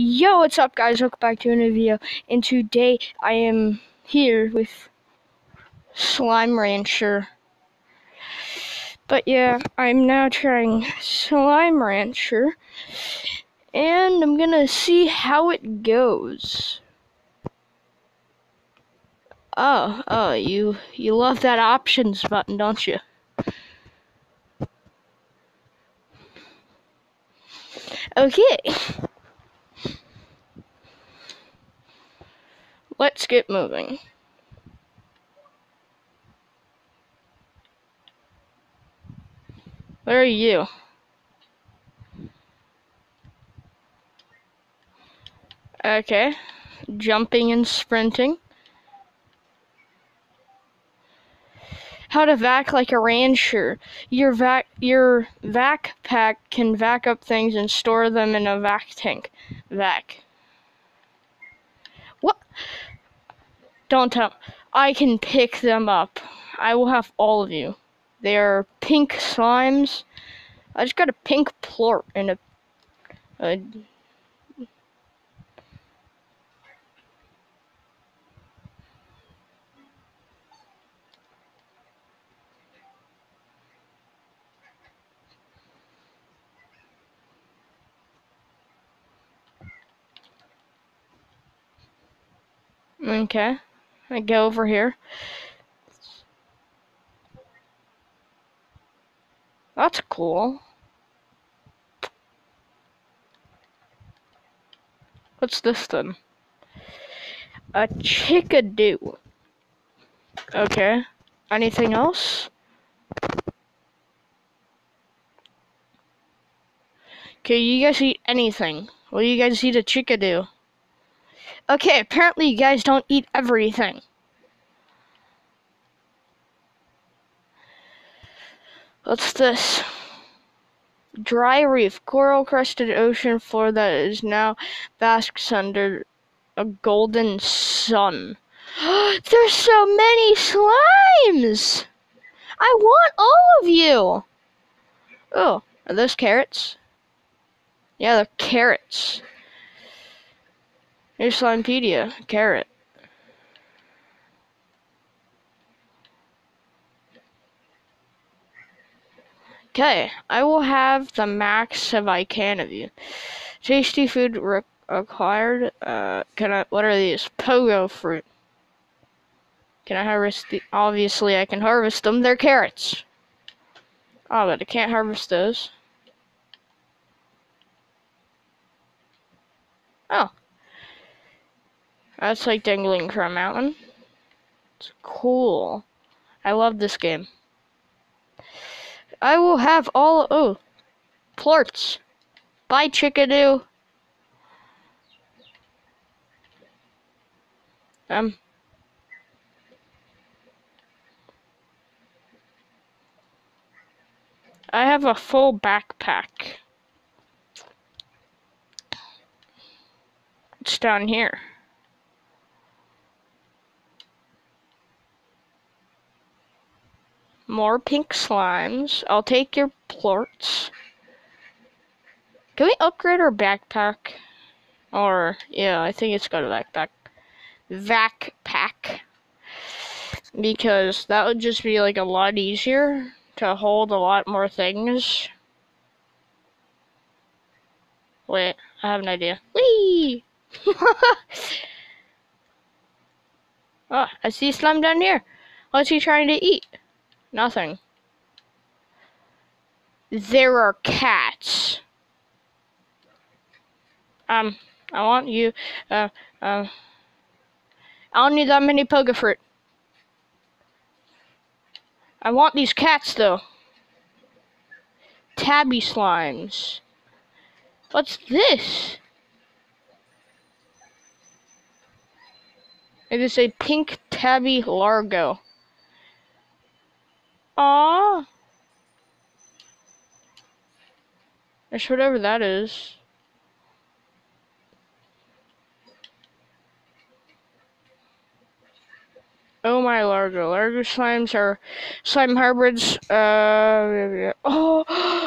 Yo, what's up guys? Welcome back to another video, and today I am here with Slime Rancher. But yeah, I'm now trying Slime Rancher, and I'm gonna see how it goes. Oh, you love that options button, don't you? Okay. Let's get moving. Where are you? Okay. Jumping and sprinting. How to vac like a rancher. Your vac pack can vac up things and store them in a vac tank. Vac. What? Don't tell. I can pick them up. I will have all of you. They are pink slimes. I just got a pink plort and a okay. I go over here. That's cool. What's this then? A chickadee. Okay. Anything else? Okay, you guys eat anything. Will you guys eat a chickadee? Okay, apparently you guys don't eat everything. What's this? Dry reef, coral-crested ocean floor that is now basks under a golden sun. There's so many slimes! I want all of you! Oh, are those carrots? Yeah, they're carrots. Here's Slimepedia, carrot. Okay, I will have the max if I can of you. Tasty food acquired. What are these? Pogo fruit. Can I harvest the? Obviously, I can harvest them. They're carrots. Oh, but I can't harvest those. Oh. That's like dangling from a mountain. It's cool. I love this game. I will have all. Oh. Plorts. Bye, chickadee. I have a full backpack. It's down here. More pink slimes. I'll take your plorts. Can we upgrade our backpack? Or, yeah, I think it's got a backpack. Vac pack. Because that would just be like a lot easier to hold a lot more things. Wait, I have an idea. Whee! Oh, I see slime down here. What's he trying to eat? Nothing. There are cats. I want you, I don't need that many pogo fruit. I want these cats, though. Tabby slimes. What's this? It is a pink tabby largo. Aww. That's whatever that is. Oh my largo. Largo slimes are slime hybrids. Oh,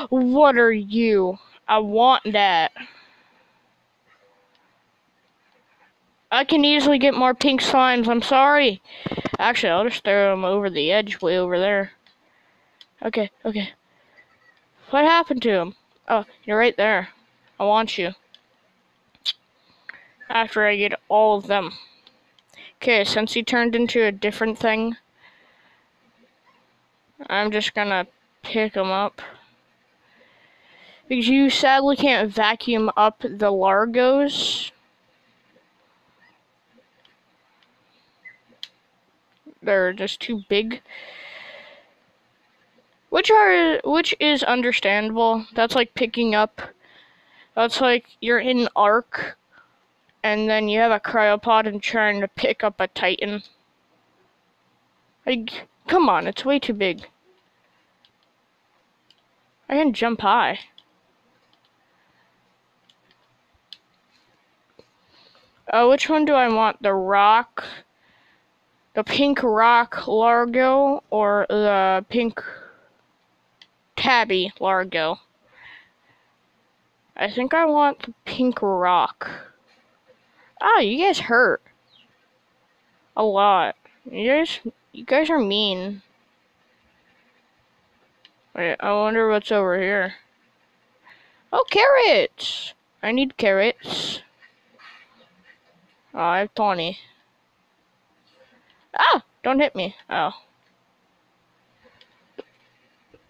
what are you? I want that. I can easily get more pink slimes. I'm sorry. Actually, I'll just throw them over the edge way over there. Okay, okay. What happened to him? Oh, you're right there. I want you. After I get all of them. Okay, since he turned into a different thing, I'm just gonna pick him up. Because you sadly can't vacuum up the Largos. They're just too big. Which is understandable. That's like picking up. That's like you're in Ark, and then you have a cryopod and trying to pick up a Titan. Like, come on, it's way too big. I can jump high. Which one do I want? The pink rock Largo, or the pink tabby Largo? I think I want the pink rock. Ah, you guys hurt. A lot. You guys are mean. Wait, I wonder what's over here. Oh, carrots! I need carrots. Oh, I have 20. Ah! Don't hit me. Oh.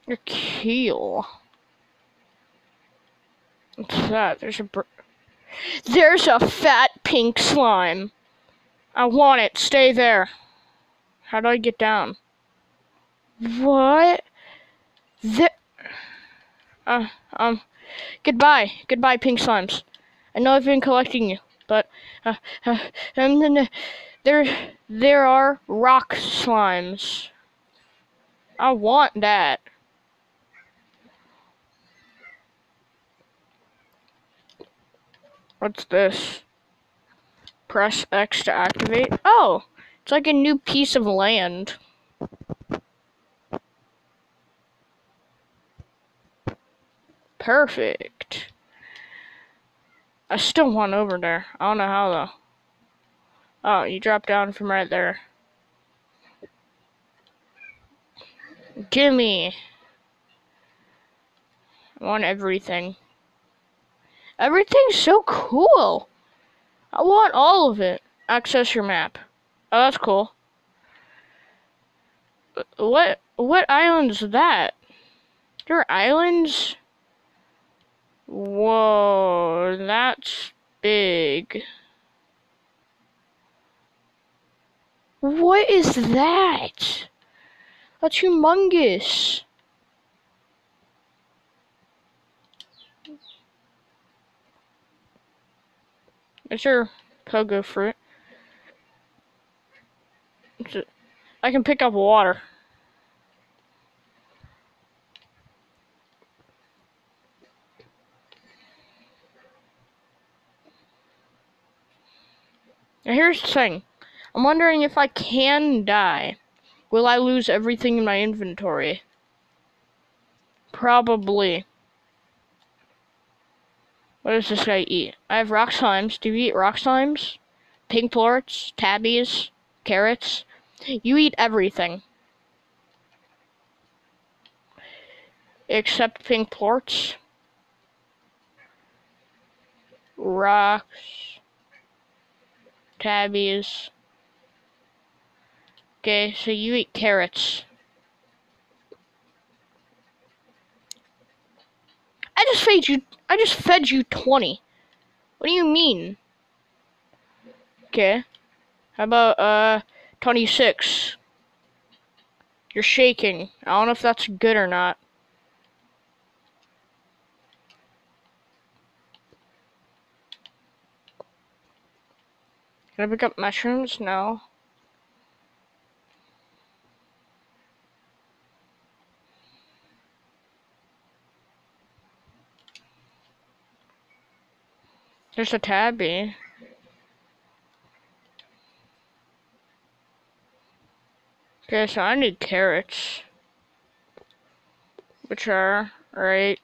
Your keel. What's that? There's a fat pink slime. I want it. Stay there. How do I get down? What? Uh, um, Goodbye. Goodbye, pink slimes. I know I've been collecting you, but, and then there are rock slimes. I want that. What's this? Press X to activate. Oh, it's like a new piece of land. Perfect. I still want over there. I don't know how though. Oh, you drop down from right there. Gimme. I want everything. Everything's so cool. I want all of it. Access your map. Oh, that's cool. What island is that? There are islands? Whoa, that's big. What is that? That's humongous. Is there pogo fruit? I can pick up water. Now here's the thing. I'm wondering if I can die. Will I lose everything in my inventory? Probably. What does this guy eat? I have rock slimes. Do you eat rock slimes? Pink plorts, tabbies, carrots. You eat everything. Except pink plorts. Rocks. Tabbies. Okay, so you eat carrots. I just fed you 20. What do you mean? Okay. How about 26? You're shaking. I don't know if that's good or not. Can I pick up mushrooms? No. There's a tabby. Okay, so I need carrots. Which are, right.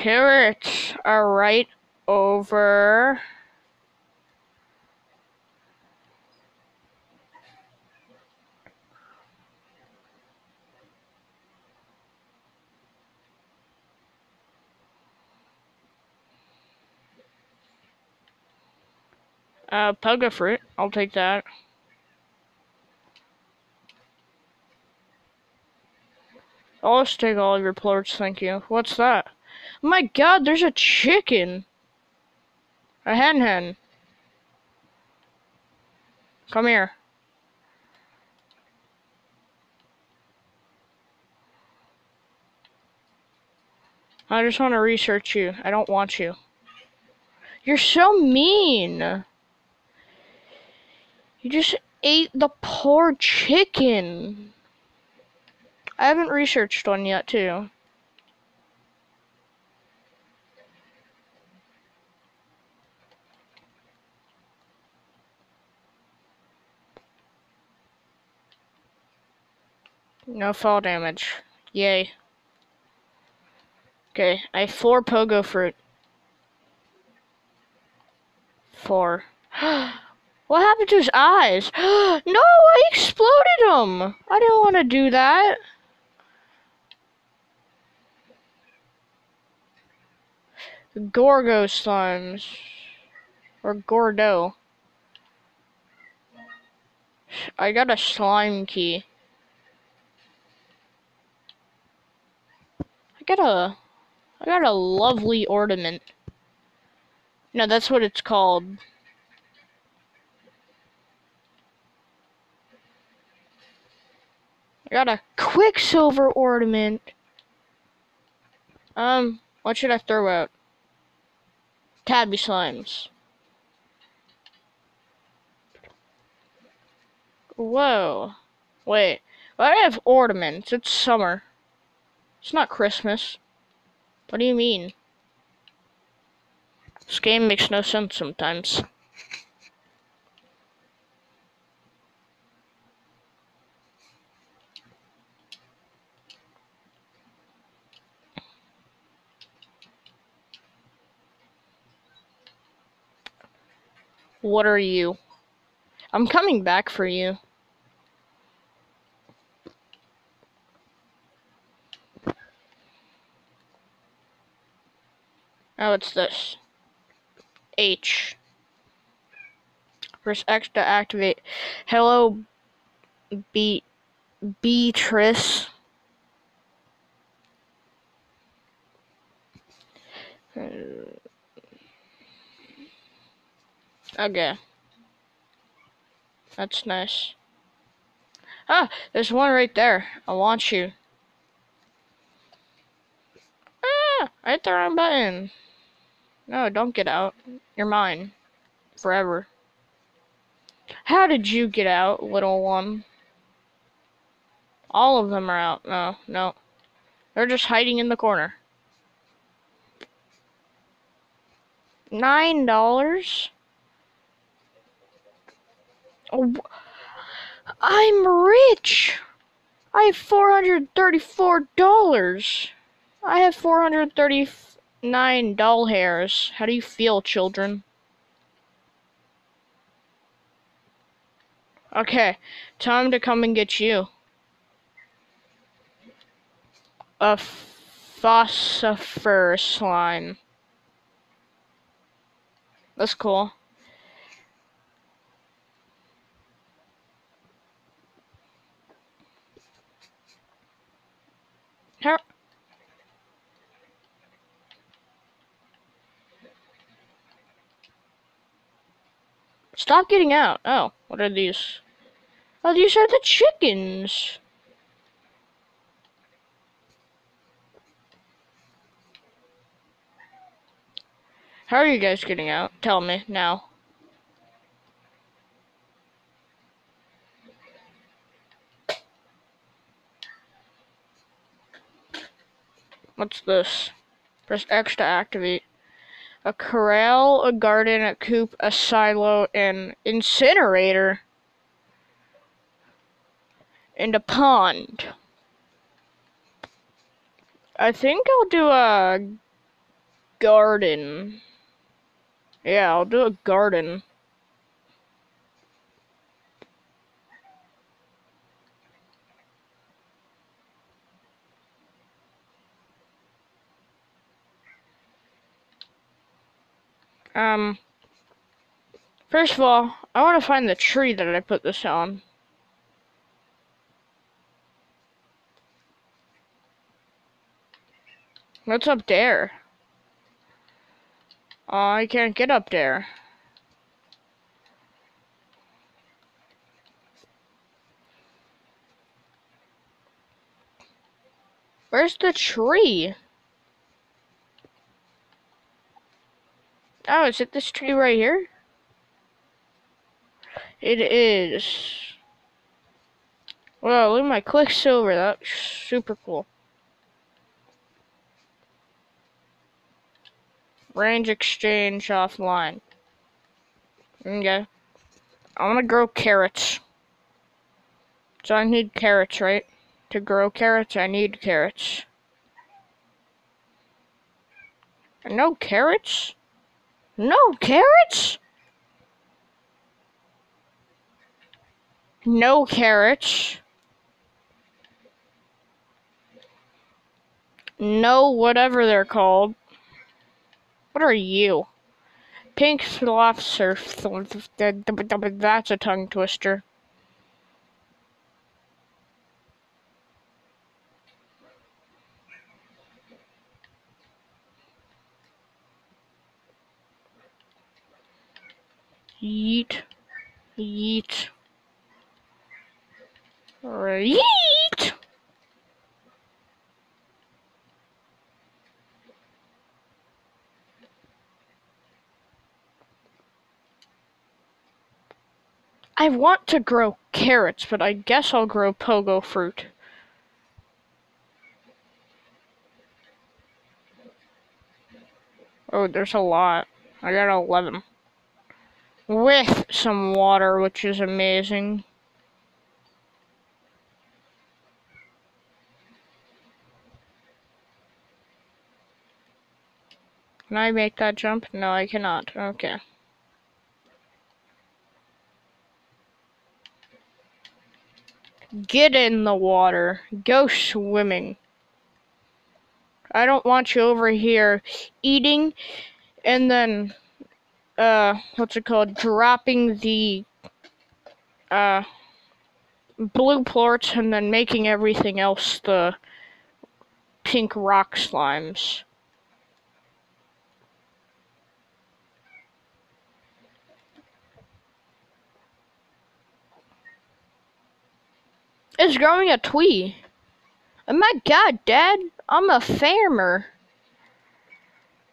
Parrots are right over. Pogo fruit. I'll take that. I'll just take all of your plorts, thank you. What's that? Oh my god, there's a chicken! A hen. Come here. I just want to research you. I don't want you. You're so mean! You just ate the poor chicken! I haven't researched one yet, too. No fall damage. Yay. Okay, I have 4 pogo fruit. 4. What happened to his eyes? No, I exploded him! I didn't want to do that. Gorgo slimes. Or Gordo. I got a slime key. I got a lovely ornament. No, that's what it's called. I got a Quicksilver ornament. What should I throw out? Tabby slimes. Whoa. Wait. Why do I have ornaments? It's summer. It's not Christmas. What do you mean? This game makes no sense sometimes. What are you? I'm coming back for you. Oh, it's this. H. Press X to activate. Hello, Beatrice. Okay. That's nice. Ah, there's one right there. I want you. Ah, I hit the wrong button. No, don't get out. You're mine. Forever. How did you get out, little one? All of them are out. No. They're just hiding in the corner. $9? Oh, I'm rich! I have $434. I have 439 doll hairs. How do you feel, children? Okay, time to come and get you. A phosphor slime. That's cool. How? Stop getting out. Oh, what are these? Oh, these are the chickens. How are you guys getting out? Tell me now. What's this? Press X to activate. A corral, a garden, a coop, a silo, an incinerator, and a pond. I think I'll do a garden. Yeah, I'll do a garden. First of all, I want to find the tree that I put this on. What's up there? Oh, I can't get up there. Where's the tree? Oh, is it this tree right here? It is. Wow, look at my Quicksilver. That's super cool. Range exchange offline. Okay. I want to grow carrots. So I need carrots, right? To grow carrots, I need carrots. No carrots? No carrots? No carrots. No whatever they're called. What are you? Pink sloth surf. That's a tongue twister. Yeet. Yeet. Yeet! I want to grow carrots, but I guess I'll grow pogo fruit. Oh, there's a lot. I got 11. With some water, which is amazing. Can I make that jump? No, I cannot. Okay. Get in the water. Go swimming. I don't want you over here eating and then, what's it called? Dropping the, blue plorts and then making everything else the pink rock slimes. It's growing a tree. Oh my god, Dad, I'm a farmer.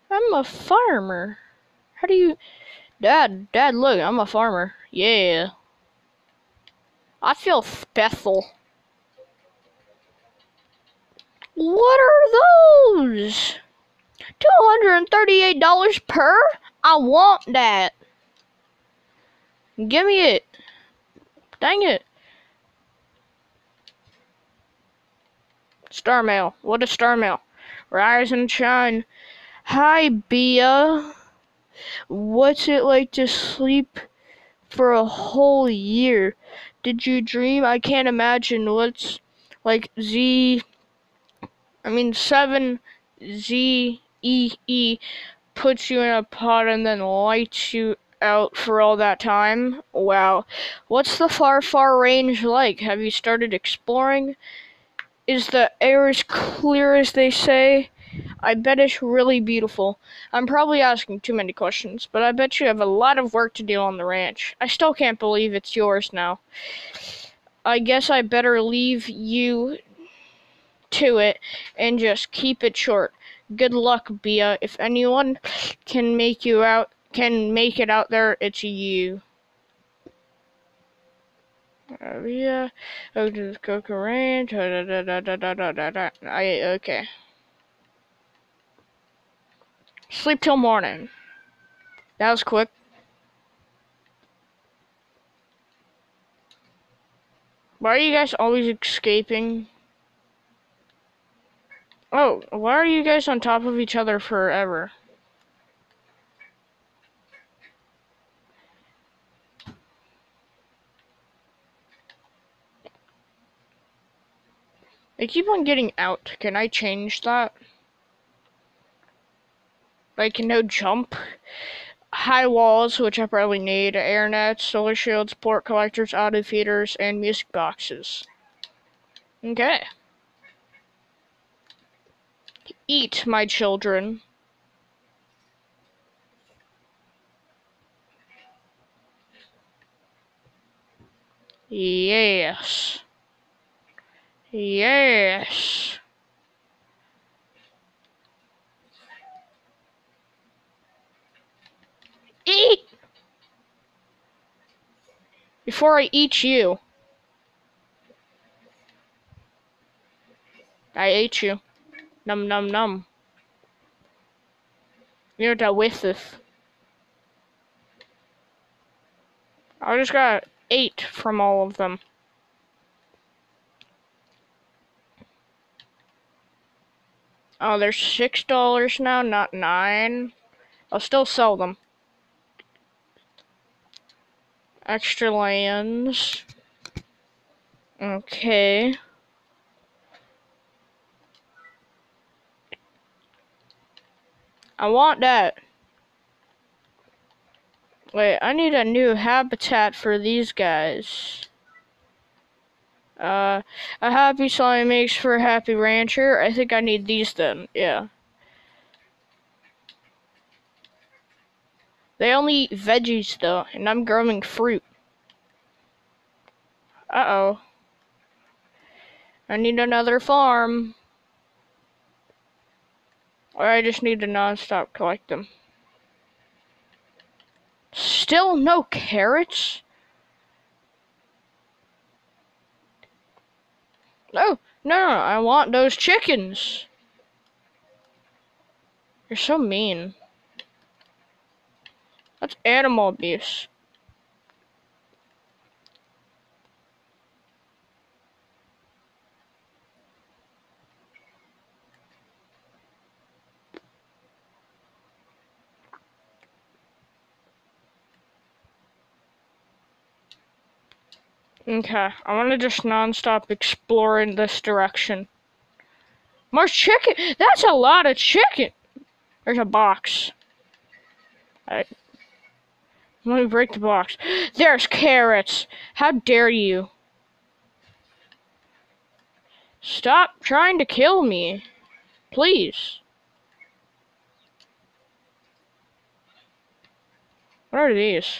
I'm a farmer. How do you... Dad, look, I'm a farmer. Yeah. I feel special. What are those? $238 per? I want that. Give me it. Dang it. Star mail. What is star mail? Rise and shine. Hi, Bia. What's it like to sleep for a whole year? Did you dream? I can't imagine what's like 7 ZEE puts you in a pod and then lights you out for all that time. Wow. What's the far range like? Have you started exploring? Is the air as clear as they say? I bet it's really beautiful. I'm probably asking too many questions, but I bet you have a lot of work to do on the ranch. I still can't believe it's yours now. I guess I better leave you to it and just keep it short. Good luck, Bia. If anyone can make it out there, it's you. Yeah. Oh, to the Coca Ranch. Okay. Sleep till morning. That was quick. Why are you guys always escaping? Oh, why are you guys on top of each other forever? They keep on getting out. Can I change that? Like, no jump. High walls, which I probably need. Air nets, solar shields, port collectors, auto feeders, and music boxes. Okay. Eat, my children. Yes. Yes. Eat! Before I eat you. I ate you. Num num num. You're the with this. I just got 8 from all of them. Oh, they're $6 now, not 9. I'll still sell them. Extra lands. Okay. I want that. Wait, I need a new habitat for these guys. A happy slime makes for a happy rancher. I think I need these then, yeah. They only eat veggies though, and I'm growing fruit. Uh-oh. I need another farm. Or I just need to non-stop collect them. Still no carrots? No, no, I want those chickens. You're so mean. That's animal abuse. Okay, I want to just non-stop explore in this direction. More chicken! That's a lot of chicken! There's a box. Alright. Let me break the box. There's carrots! How dare you? Stop trying to kill me. Please. What are these?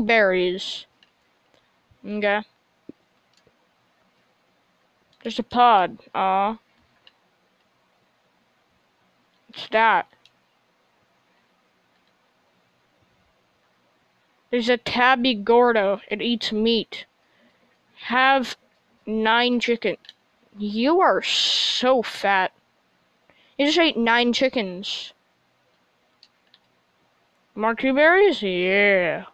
Berries. Okay. There's a pod. Aw. What's that? There's a tabby gordo. It eats meat. Have 9 chicken. You are so fat. You just ate 9 chickens. More berries? Yeah.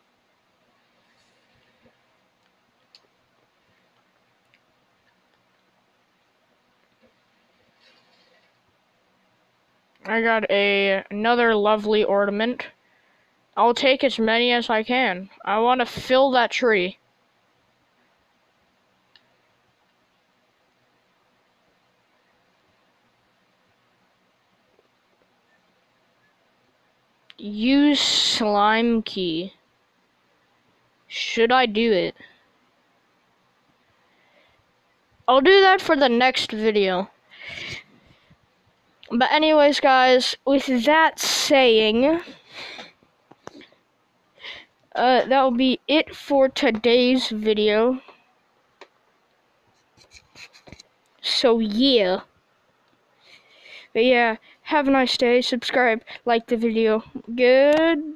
I got another lovely ornament. I'll take as many as I can. I want to fill that tree. Use slime key. Should I do it? I'll do that for the next video. But anyways, guys, with that saying, that will be it for today's video. So yeah. But yeah, have a nice day. Subscribe, like the video. Goodbye.